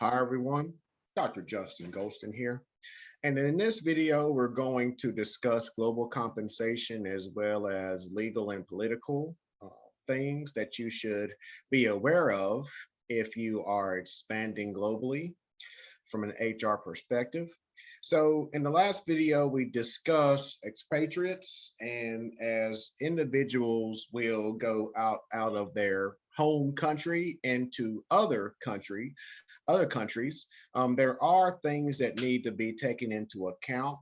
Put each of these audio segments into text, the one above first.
Hi everyone, Dr. Justin Golston here. And in this video, we're going to discuss global compensation as well as legal and political things that you should be aware of if you are expanding globally from an HR perspective. So in the last video, we discussed expatriates, and as individuals will go out of their home country into other countries, there are things that need to be taken into account,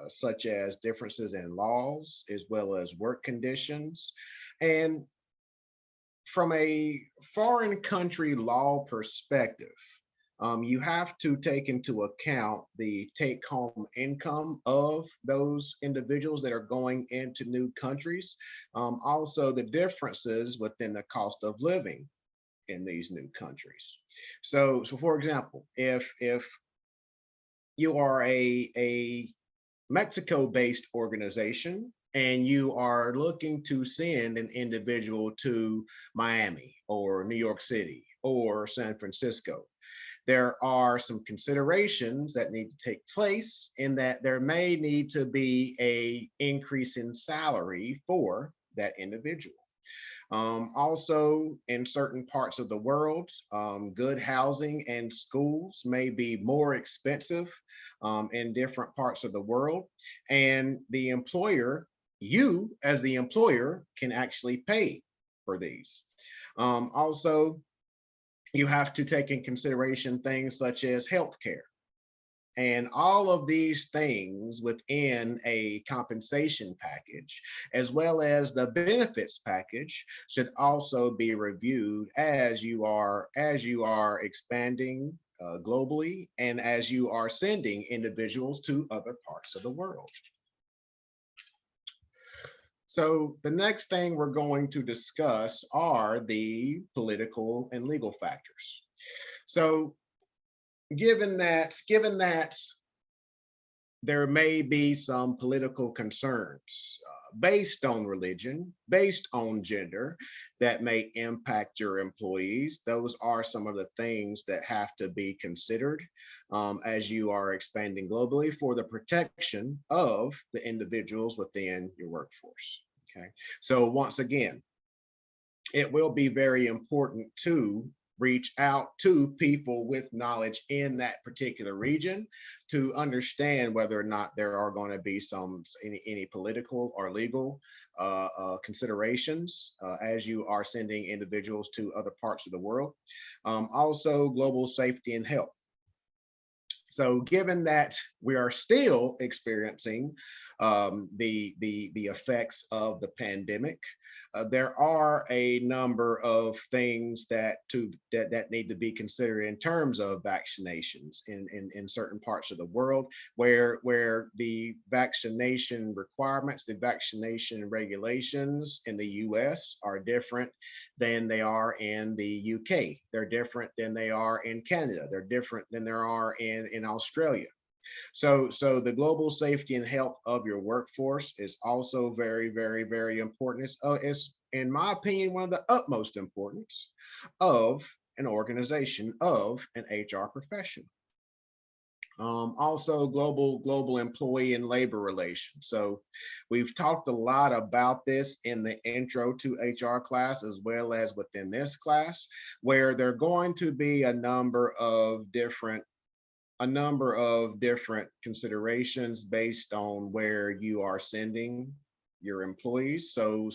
such as differences in laws as well as work conditions. And from a foreign country law perspective, you have to take into account the take home income of those individuals that are going into new countries. Also, the differences within the cost of living in these new countries. So for example, if you are a Mexico-based organization and you are looking to send an individual to Miami or New York City or San Francisco, there are some considerations that need to take place in that there may need to be a increase in salary for that individual. Also, in certain parts of the world, good housing and schools may be more expensive in different parts of the world. And the employer, you as the employer, can actually pay for these. Also, you have to take in consideration things such as healthcare. And all of these things within a compensation package, as well as the benefits package, should also be reviewed as you are expanding globally and as you are sending individuals to other parts of the world. So the next thing we're going to discuss are the political and legal factors. So given that there may be some political concerns based on religion, based on gender, that may impact your employees. Those are some of the things that have to be considered as you are expanding globally for the protection of the individuals within your workforce. Okay, so once again, it will be very important to reach out to people with knowledge in that particular region to understand whether or not there are going to be any political or legal considerations as you are sending individuals to other parts of the world. Also, global safety and health. So given that we are still experiencing the effects of the pandemic, there are a number of things that need to be considered in terms of vaccinations in certain parts of the world where the vaccination requirements, the vaccination regulations in the US are different than they are in the UK. They're different than they are in Canada. They're different than there are in Australia. So the global safety and health of your workforce is also very, very, very important. It's in my opinion, one of the utmost importance of an organization, of an HR profession. Also global employee and labor relations. So we've talked a lot about this in the intro to HR class, as well as within this class, where there are going to be a number of different considerations based on where you are sending your employees. So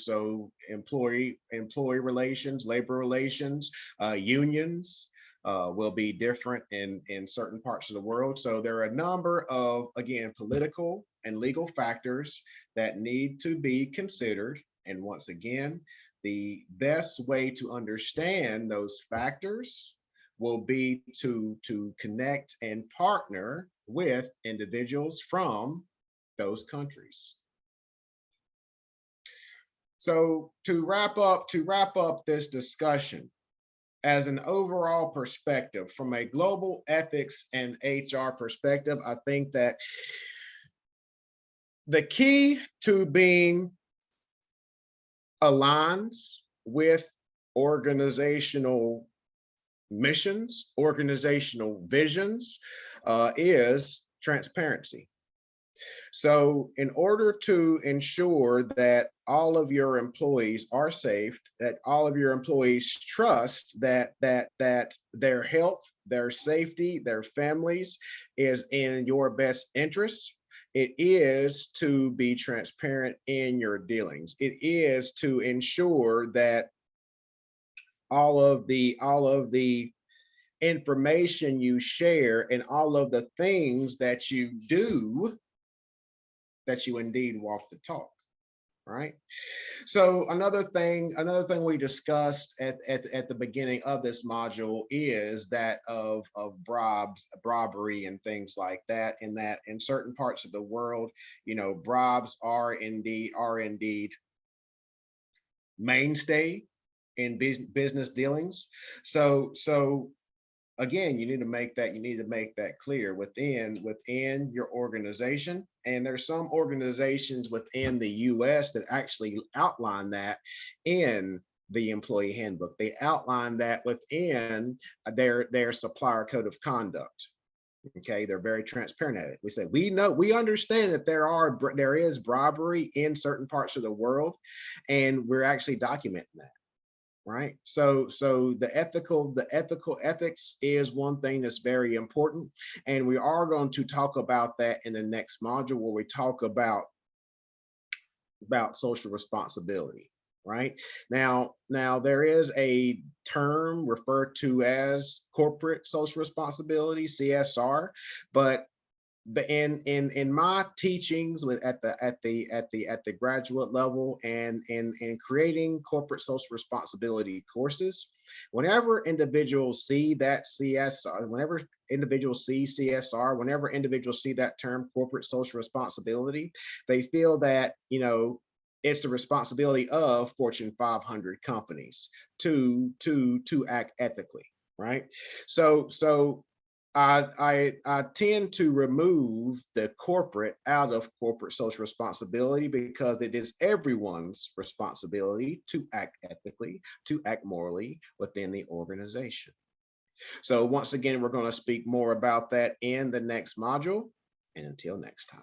employee relations, labor relations, unions, will be different in certain parts of the world. So there are a number of, again, political and legal factors that need to be considered. And once again, the best way to understand those factors will be to connect and partner with individuals from those countries. So to wrap up this discussion, as an overall perspective, from a global ethics and HR perspective, I think that the key to being aligned with organizational missions, organizational visions, is transparency. So in order to ensure that all of your employees are safe, that all of your employees trust that their health, their safety, their families is in your best interest, it is to be transparent in your dealings. It is to ensure that all of the information you share and all of the things that you do, that you indeed walk the talk, right? So another thing we discussed at the beginning of this module is that of bribery and things like that, in that in certain parts of the world, bribes are indeed mainstay in business dealings. So again, you need to make that clear within your organization. And there's some organizations within the US that actually outline that in the employee handbook. They outline that within their supplier code of conduct. Okay, they're very transparent at it. We say, we understand that there is bribery in certain parts of the world, and we're actually documenting that. Right. So the ethics is one thing that's very important. And we are going to talk about that in the next module, where we talk about social responsibility. Right. Now there is a term referred to as corporate social responsibility, CSR, but in my teachings at the graduate level, and in creating corporate social responsibility courses, whenever individuals see that CSR, whenever individuals see CSR, whenever individuals see that term corporate social responsibility, they feel that it's the responsibility of Fortune 500 companies to act ethically, right? So I tend to remove the corporate out of corporate social responsibility, because it is everyone's responsibility to act ethically, to act morally within the organization. So once again, we're going to speak more about that in the next module. And until next time.